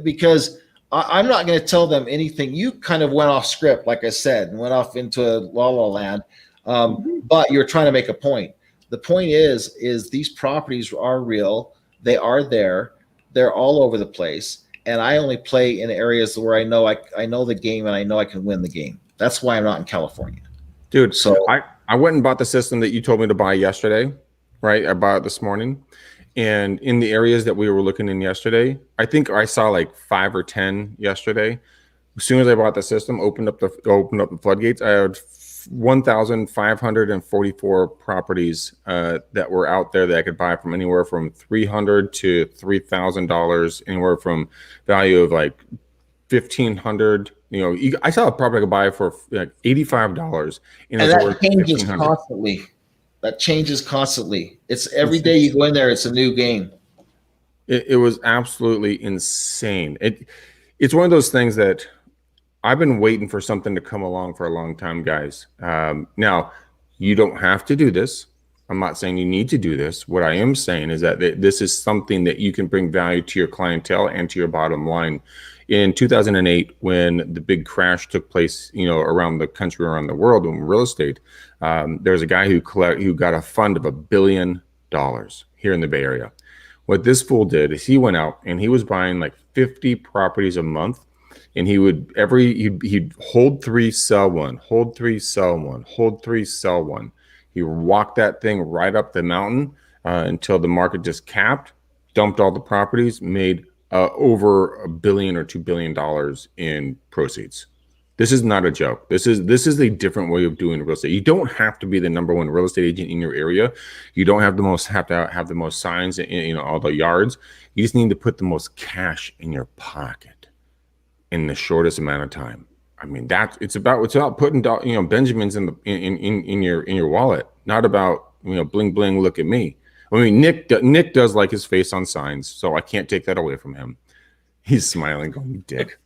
Because I'm not going to tell them anything. You kind of went off script, like I said, and went off into a la la land. But you're trying to make a point. The point is these properties are real. They are there. They're all over the place. And I only play in areas where I know the game and I know I can win the game. That's why I'm not in California. Dude, so I went and bought the system that you told me to buy yesterday, right? I bought it this morning. And in the areas that we were looking in yesterday, I think I saw like 5 or 10 yesterday. As soon as I bought the system, opened up the floodgates, I had 1,544 properties that were out there that I could buy from anywhere from $300 to $3,000, anywhere from value of like $1,500. I saw a property I could buy for like $85, and that changes constantly. That changes constantly. It's every day you go in there, it's a new game. It was absolutely insane. It's one of those things that I've been waiting for something to come along for a long time, guys. Now, you don't have to do this. I'm not saying you need to do this. What I am saying is that this is something that you can bring value to your clientele and to your bottom line. In 2008, when the big crash took place, around the country, around the world in real estate, there was a guy who got a fund of $1 billion here in the Bay Area. What this fool did is he went out and he was buying like 50 properties a month. And he'd hold 3, sell 1, hold 3, sell 1, hold 3, sell 1. He walked that thing right up the mountain until the market just capped, dumped all the properties, made over $1 billion or $2 billion in proceeds. This is not a joke. This is a different way of doing real estate. You don't have to be the number one real estate agent in your area. You don't have to have the most signs in all the yards. You just need to put the most cash in your pocket in the shortest amount of time. I mean, it's about putting Benjamins in your wallet, not about bling bling. Look at me. I mean, Nick does like his face on signs, so I can't take that away from him. He's smiling, going, "Dick."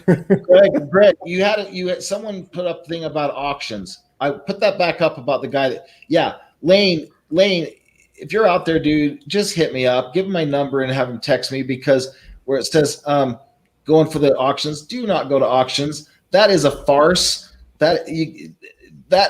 Greg, you had someone put up a thing about auctions. I put that back up about the guy Lane. If you're out there, dude, just hit me up. Give him my number and have him text me, because where it says going for the auctions, do not go to auctions. That is a farce. That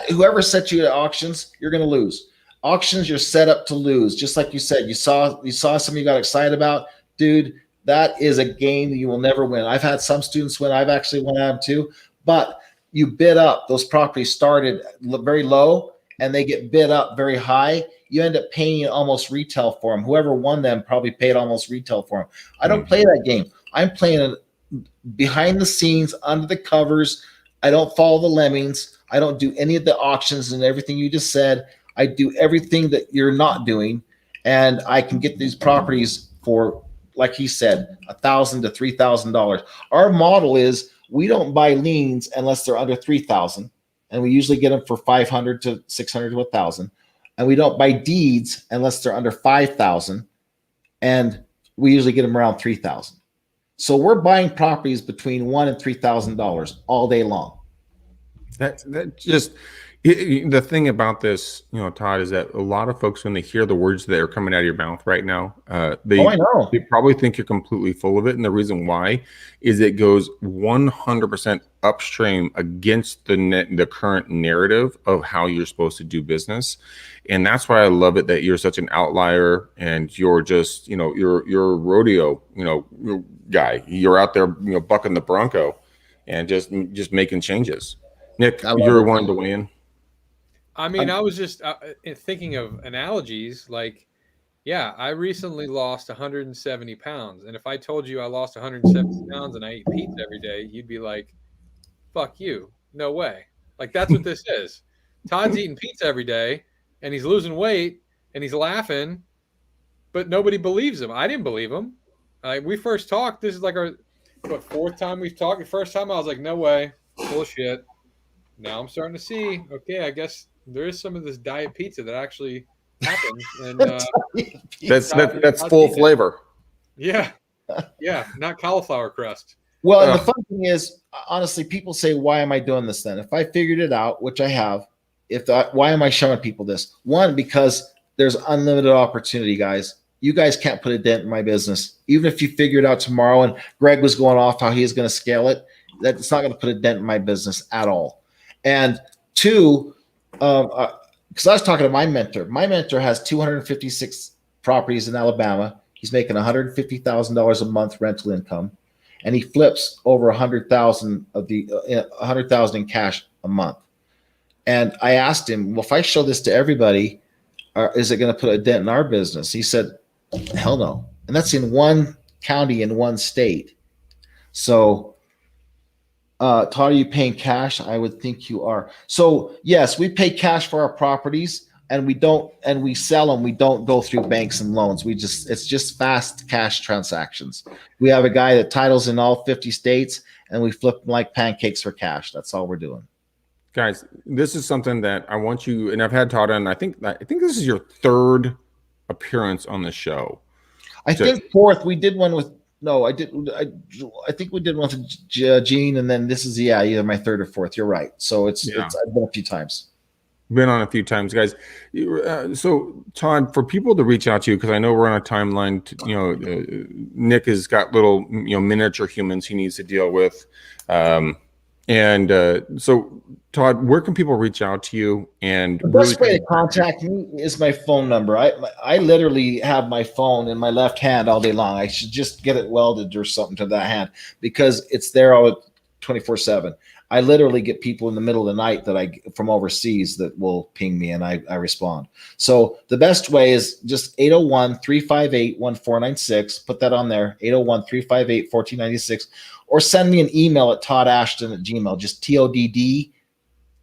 whoever set you to auctions, you're going to lose. Auctions, you're set up to lose. Just like you said, you saw something you got excited about, dude. That is a game that you will never win. I've had some students win. I've actually won out too. But you bid up. Those properties started very low and they get bid up very high. You end up paying almost retail for them. Whoever won them probably paid almost retail for them. I don't play that game. I'm playing behind the scenes, under the covers. I don't follow the lemmings. I don't do any of the auctions and everything you just said. I do everything that you're not doing, and I can get these properties for, like he said, $1,000 to $3,000. Our model is we don't buy liens unless they're under $3,000, and we usually get them for $500 to $600 to $1,000. And we don't buy deeds unless they're under $5,000, and we usually get them around $3,000. So we're buying properties between $1,000 and $3,000 all day long. The thing about this, Todd, is that a lot of folks, when they hear the words that are coming out of your mouth right now, they probably think you're completely full of it. And the reason why is it goes 100% upstream against the current narrative of how you're supposed to do business. And that's why I love it that you're such an outlier and you're just, you're a rodeo, guy. You're out there, bucking the Bronco and just making changes. Nick, you're wanting to weigh in. I mean, I was just thinking of analogies. Like, I recently lost 170 pounds. And if I told you I lost 170 pounds and I eat pizza every day, you'd be like, fuck you. No way. Like, that's what this is. Todd's eating pizza every day and he's losing weight and he's laughing, but nobody believes him. I didn't believe him. We first talked. This is like our fourth time we've talked. The first time I was like, no way. Bullshit. Now I'm starting to see, okay, I guess there is some of this diet pizza that actually happens, and that's full flavor. Yeah, not cauliflower crust. Well, and the fun thing is, honestly, people say, "Why am I doing this then?" If I figured it out, which I have, why am I showing people this? One, because there's unlimited opportunity, guys. You guys can't put a dent in my business, even if you figure it out tomorrow. And Greg was going off how he is going to scale it. That's not going to put a dent in my business at all. And two, because I was talking to my mentor. My mentor has 256 properties in Alabama. He's making $150,000 a month rental income, and he flips over 100,000 of the 100,000 in cash a month. And I asked him, well, if I show this to everybody, is it going to put a dent in our business? He said, hell no. And that's in one county in one state. So, Todd, are you paying cash? I would think you are. So yes, we pay cash for our properties, and we sell them. We don't go through banks and loans. It's just fast cash transactions. We have a guy that titles in all 50 states, and we flip them like pancakes for cash. That's all we're doing. Guys, this is something that I want you, and I've had Todd on. I think this is your third appearance on the show. I think fourth. We did one with I think we did one with Gene, and then this is either my third or fourth. You're right. So it's I've been a few times. Been on a few times, guys. So Todd, for people to reach out to you, because I know we're on a timeline. Nick has got little miniature humans he needs to deal with. So Todd, where can people reach out to you? And the best way to contact me is my phone number. I literally have my phone in my left hand all day long. I should just get it welded or something to that hand, because it's there all 24/7. I literally get people in the middle of the night from overseas that will ping me, and I respond. So the best way is just 801-358-1496. Put that on there, 801-358-1496. Or send me an email at toddashton@gmail. Just TODD,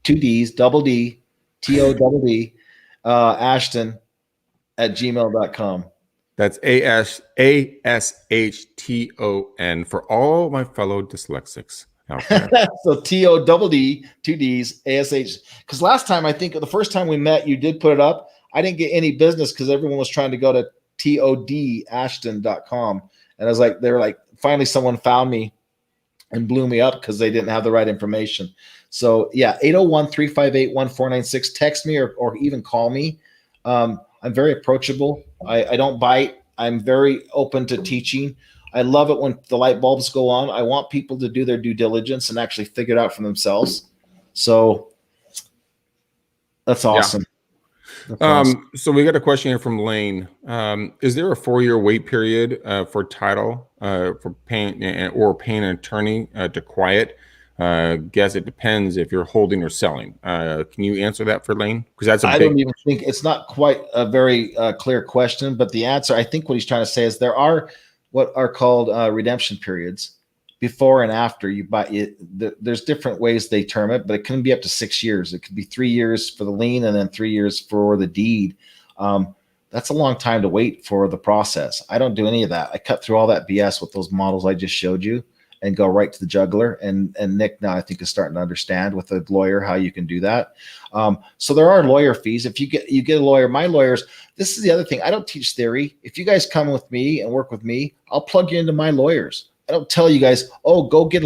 2 Ds, double D, TODD, Ashton@gmail.com. That's ASHTON for all my fellow dyslexics out there. So TODD, 2 Ds, ASH. Because last time, I think the first time we met, you did put it up. I didn't get any business because everyone was trying to go to TODashton.com. And I was like, they were like, finally someone found me and blew me up because they didn't have the right information. So yeah, 801-358-1496. Text me or even call me. I'm very approachable. I don't bite. I'm very open to teaching. I love it when the light bulbs go on. I want people to do their due diligence and actually figure it out for themselves. So that's awesome. Yeah. So we got a question here from Lane. Is there a 4-year wait period for title for paying an attorney to quiet? Guess it depends if you're holding or selling. Can you answer that for Lane? Because I don't even think it's not quite a very clear question, but the answer, I think what he's trying to say is there are what are called redemption periods before and after you buy it. There's different ways they term it, but it can be up to 6 years. It could be 3 years for the lien and then 3 years for the deed. That's a long time to wait for the process. I don't do any of that. I cut through all that BS with those models I just showed you and go right to the jugular. And Nick now I think is starting to understand with a lawyer how you can do that. So there are lawyer fees. If you get a lawyer, my lawyers, this is the other thing. I don't teach theory. If you guys come with me and work with me, I'll plug you into my lawyers. I don't tell you guys, oh, go get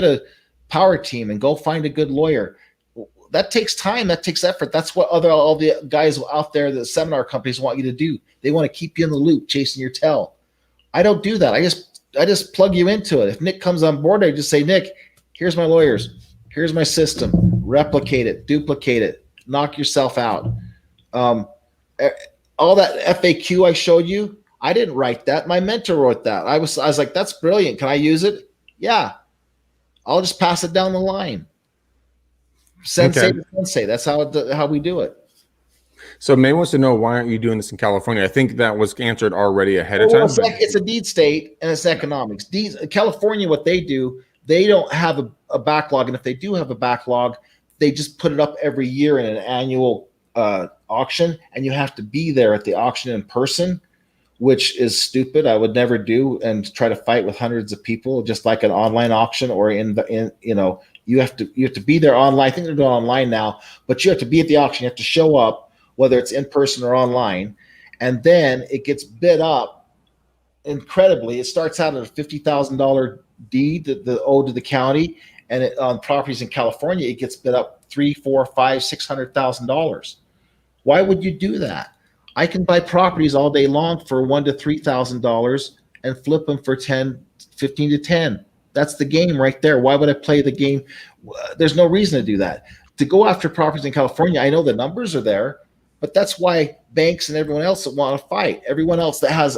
a power team and go find a good lawyer. That takes time. That takes effort. That's what all the guys out there, the seminar companies want you to do. They want to keep you in the loop, chasing your tail. I don't do that. I just plug you into it. If Nick comes on board, I just say, Nick, here's my lawyers. Here's my system. Replicate it, duplicate it, knock yourself out. All that FAQ I showed you, I didn't write that. My mentor wrote that. I was like, that's brilliant. Can I use it? Yeah. I'll just pass it down the line. Sensei to sensei. That's how we do it. So May wants to know, why aren't you doing this in California? I think that was answered already ahead of time. It's a deed state and it's economics. California, what they do, they don't have a backlog. And if they do have a backlog, they just put it up every year in an annual auction. And you have to be there at the auction in person, which is stupid. I would never do and try to fight with hundreds of people, just like an online auction or you have to be there online. I think they're doing online now, but you have to be at the auction. You have to show up, whether it's in person or online, and then it gets bid up incredibly. It starts out at a $50,000 deed, the owed to the county, and on properties in California, it gets bid up $3, $4, $5, $600,000. Why would you do that? I can buy properties all day long for $1,000 to $3,000 and flip them for 10, 15 to 10. That's the game right there. Why would I play the game? There's no reason to do that. To go after properties in California, I know the numbers are there, but that's why banks and everyone else that want to fight, everyone else that has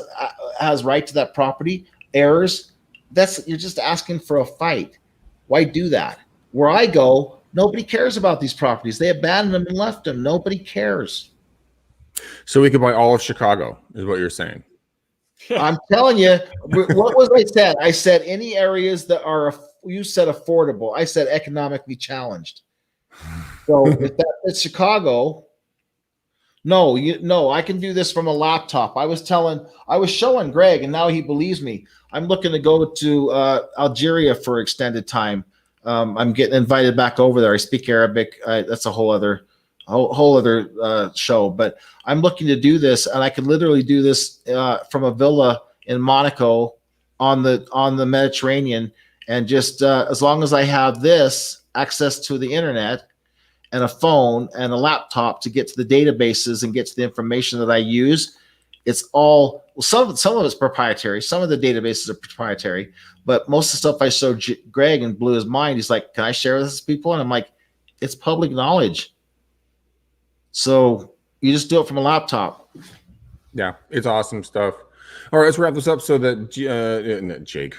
right to that property, heirs, you're just asking for a fight. Why do that? Where I go, nobody cares about these properties. They abandoned them and left them. Nobody cares. So we could buy all of Chicago, is what you're saying. I'm telling you, what was I said? I said any areas that are, you said affordable. I said economically challenged. So if that's Chicago, no, I can do this from a laptop. I was showing Greg, and now he believes me. I'm looking to go to Algeria for extended time. I'm getting invited back over there. I speak Arabic. That's a whole other show, but I'm looking to do this, and I could literally do this from a villa in Monaco on the Mediterranean, and just as long as I have this access to the internet and a phone and a laptop to get to the databases and get to the information that I use, it's all some of it's proprietary. Some of the databases are proprietary, but most of the stuff I showed Greg and blew his mind. He's like, "Can I share with this people?" And I'm like, "It's public knowledge." So you just do it from a laptop. Yeah, it's awesome stuff. All right, let's wrap this up so that Jake,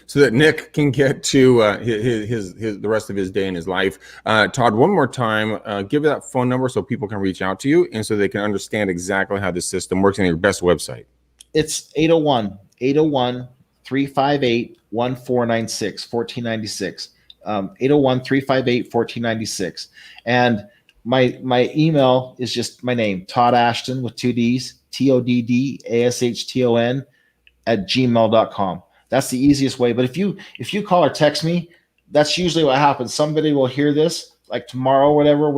so that Nick can get to his the rest of his day in his life. Todd, one more time, give that phone number so people can reach out to you and so they can understand exactly how this system works, and your best website. It's 801-358-1496, 1496. 801-358-1496. And my email is just my name, Todd Ashton with 2 D's, TODDASHTON @gmail.com. That's the easiest way. But if you call or text me, that's usually what happens. Somebody will hear this like tomorrow or whatever,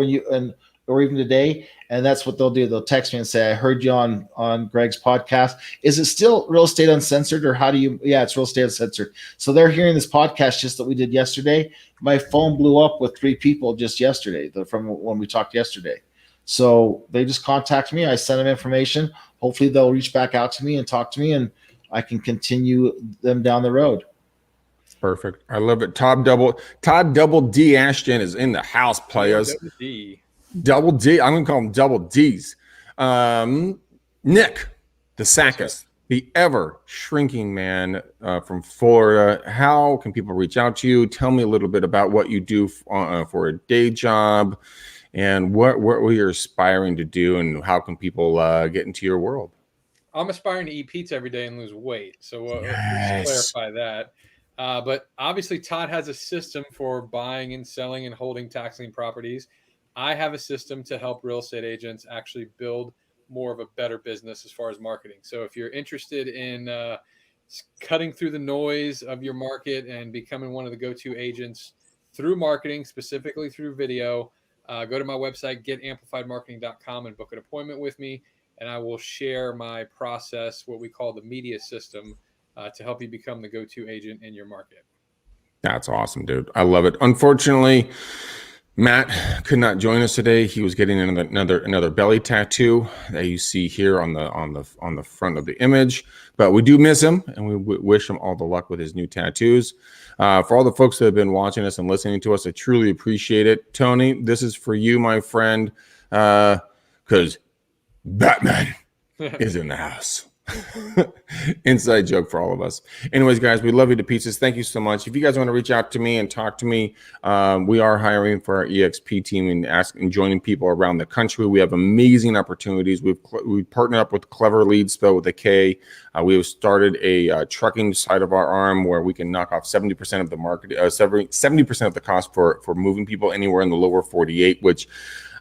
or even today, and that's what they'll do. They'll text me and say, "I heard you on Greg's podcast. Is it still Real Estate Uncensored, or how do you?" Yeah, it's Real Estate Uncensored. So they're hearing this podcast just that we did yesterday. My phone blew up with 3 people just yesterday from when we talked yesterday. So they just contact me. I send them information. Hopefully they'll reach back out to me and talk to me, and I can continue them down the road. Perfect. I love it. Todd Double D Ashton is in the house, players. Double D. I'm going to call him Double D's. Nick, the Sackist, the ever shrinking man from Florida. How can people reach out to you? Tell me a little bit about what you do for a day job, and what you're aspiring to do, and how can people get into your world? I'm aspiring to eat pizza every day and lose weight. So Yes. let's clarify that. But obviously, Todd has a system for buying and selling and holding tax lien properties. I have a system to help real estate agents actually build more of a better business as far as marketing. So if you're interested in cutting through the noise of your market and becoming one of the go-to agents through marketing, specifically through video, go to my website, getamplifiedmarketing.com, and book an appointment with me. And I will share my process, what we call the media system, to help you become the go-to agent in your market. That's awesome, dude. I love it. Unfortunately, Matt could not join us today. He was getting another belly tattoo that you see here on the front of the image. But we do miss him, and we wish him all the luck with his new tattoos. For all the folks that have been watching us and listening to us, I truly appreciate it. Tony, this is for you, my friend, because Batman is in the house. Inside joke for all of us. Anyways, guys, we love you to pieces. Thank you so much. If you guys want to reach out to me and talk to me, we are hiring for our EXP team and joining people around the country. We have amazing opportunities. We've partnered up with Clever Leads, spelled with a K. We have started a trucking side of our arm where we can knock off 70% of the market, 70% of the cost for moving people anywhere in the lower 48, which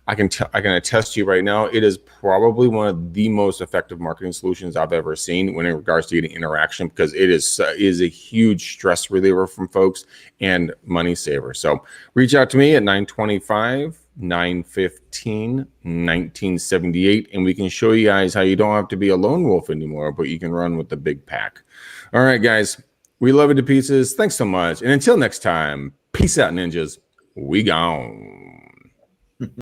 I can attest to you right now, it is probably one of the most effective marketing solutions I've ever seen when in regards to getting interaction, because it is a huge stress reliever from folks and money saver. So reach out to me at 925-915-1978, and we can show you guys how you don't have to be a lone wolf anymore, but you can run with the big pack. All right, guys. We love it to pieces. Thanks so much. And until next time, peace out, ninjas. We gone.